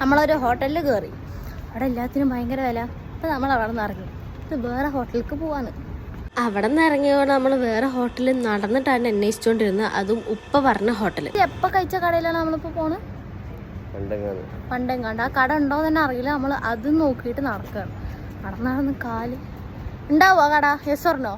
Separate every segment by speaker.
Speaker 1: നമ്മളൊരു ഹോട്ടലിൽ കയറി. അവിടെ എല്ലാത്തിനും ഭയങ്കര വില. അപ്പോൾ നമ്മൾ അവിടെ നിന്ന് ഇറങ്ങി. ഇത് വേറെ ഹോട്ടലിലേക്ക് പോവാണ്. അവിടെ നിന്ന് ഇറങ്ങിയോടെ നമ്മൾ വേറെ ഹോട്ടലിൽ നടന്നിട്ടാണ് അന്വേഷിച്ചുകൊണ്ടിരുന്നത്. അതും ഉപ്പ പറഞ്ഞ ഹോട്ടൽ. എപ്പോൾ കഴിച്ച കടയിലാണ് നമ്മളിപ്പോൾ പോണത്? പണ്ടെങ്ങാണ്ട്. ആ കട ഉണ്ടോ തന്നെ അറിയില്ല. നമ്മൾ അതും നോക്കിയിട്ട് നടക്കുകയാണ്. നടന്ന് കാല് ഉണ്ടാവോ കട? Yes or no?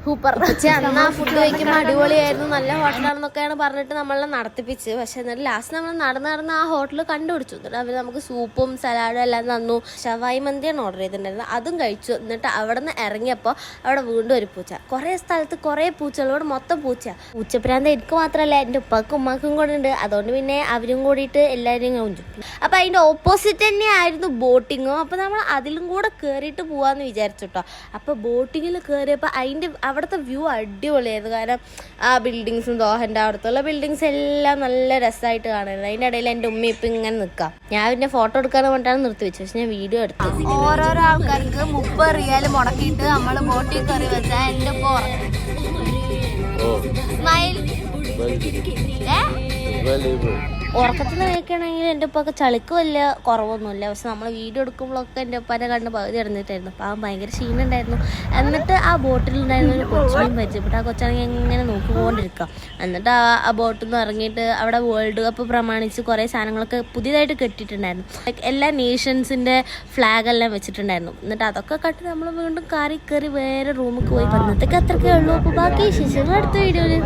Speaker 1: സൂപ്പർ. അന്ന് ആ ഫുഡ് കഴിക്കുമ്പോൾ അടിപൊളിയായിരുന്നു, നല്ല ഹോട്ടലാണെന്നൊക്കെയാണ് പറഞ്ഞിട്ട് നമ്മളെ നടത്തിപ്പിച്ച്. പക്ഷെ എന്നിട്ട് ലാസ്റ്റ് നമ്മൾ നടന്ന് ആ ഹോട്ടൽ കണ്ടുപിടിച്ചു. എന്നിട്ട് അവർ നമുക്ക് സൂപ്പും സലാഡും എല്ലാം തന്നു. ഷവായി മന്തിയാണ് ഓർഡർ ചെയ്തിട്ടുണ്ടായിരുന്നത്, അതും കഴിച്ചു. എന്നിട്ട് അവിടെ നിന്ന് ഇറങ്ങിയപ്പോൾ അവിടെ വീണ്ടും ഒരു പൂച്ച. കുറേ സ്ഥലത്ത് കുറേ പൂച്ചകളോട് മൊത്തം പൂച്ചപ്രാന്ത് എനിക്ക് മാത്രമല്ല, എൻ്റെ ഉപ്പാക്കും ഉമ്മാക്കും കൂടെ ഉണ്ട്. അതുകൊണ്ട് പിന്നെ അവരും കൂടിയിട്ട് എല്ലാവരും കൊഞ്ചും. അപ്പം അതിൻ്റെ ഓപ്പോസിറ്റ് തന്നെയായിരുന്നു ബോട്ടിങ്ങും. അപ്പം നമ്മൾ അതിലും കൂടെ കയറിയിട്ട് പോകാമെന്ന് വിചാരിച്ചു കേട്ടോ. അപ്പോൾ ബോട്ടിങ്ങിൽ കയറിയപ്പോൾ അവിടുത്തെ വ്യൂ അടിപൊളിയായിരുന്നു. കാരണം ആ ബിൽഡിങ്സും ദോഹൻ്റെ അവിടുത്തെ ബിൽഡിങ്സ് എല്ലാം നല്ല രസമായിട്ട് കാണുന്നത്. അതിൻ്റെ ഇടയിൽ എൻ്റെ ഉമ്മ ഇപ്പം ഇങ്ങനെ നിൽക്കാം. ഞാൻ പിന്നെ ഫോട്ടോ എടുക്കാന്ന് പറഞ്ഞിട്ടാണ് നിർത്തി വെച്ചത്. പക്ഷെ ഞാൻ വീഡിയോ എടുത്തു. ഓരോരോ ആൾക്കാർക്ക് 30 റിയാൽ മുടക്കിയിട്ട് നമ്മൾ ബോട്ടിൽ കയറി വെച്ചാൽ എൻ്റെ ഉപ്പ സ്മൈൽ ഉറക്കത്തിൽ കഴിക്കണമെങ്കിൽ എൻ്റെ ഉപ്പൊക്കെ ചളിക്ക് വലിയ കുറവൊന്നുമില്ല. പക്ഷെ നമ്മൾ വീഡിയോ എടുക്കുമ്പോഴൊക്കെ എൻ്റെ ഉപ്പാനെ കണ്ട് പകുതി ഇറങ്ങിയിട്ടായിരുന്നു. അപ്പോൾ ആ ഭയങ്കര ക്ഷീണുണ്ടായിരുന്നു. എന്നിട്ട് ആ ബോട്ടിലുണ്ടായിരുന്ന ഒരു കൊച്ചിനെയും പരിചയപ്പെട്ടു. ആ കൊച്ചാണെങ്കിൽ എങ്ങനെ നോക്കിക്കൊണ്ടിരിക്കുക. എന്നിട്ട് ആ ബോട്ടിൽ നിന്ന് ഇറങ്ങിയിട്ട് അവിടെ വേൾഡ് കപ്പ് പ്രമാണിച്ച് കുറേ സാധനങ്ങളൊക്കെ പുതിയതായിട്ട് കെട്ടിയിട്ടുണ്ടായിരുന്നു. എല്ലാ നേഷൻസിൻ്റെ ഫ്ലാഗെല്ലാം വെച്ചിട്ടുണ്ടായിരുന്നു. എന്നിട്ട് അതൊക്കെ കണ്ട് നമ്മൾ വീണ്ടും കയറി വേറെ റൂമിൽ പോയി. അന്നത്തേക്ക് അത്രയ്ക്കേ ഉള്ളൂ. അപ്പോൾ ബാക്കി വിശേഷങ്ങൾ അടുത്ത വീഡിയോയിൽ.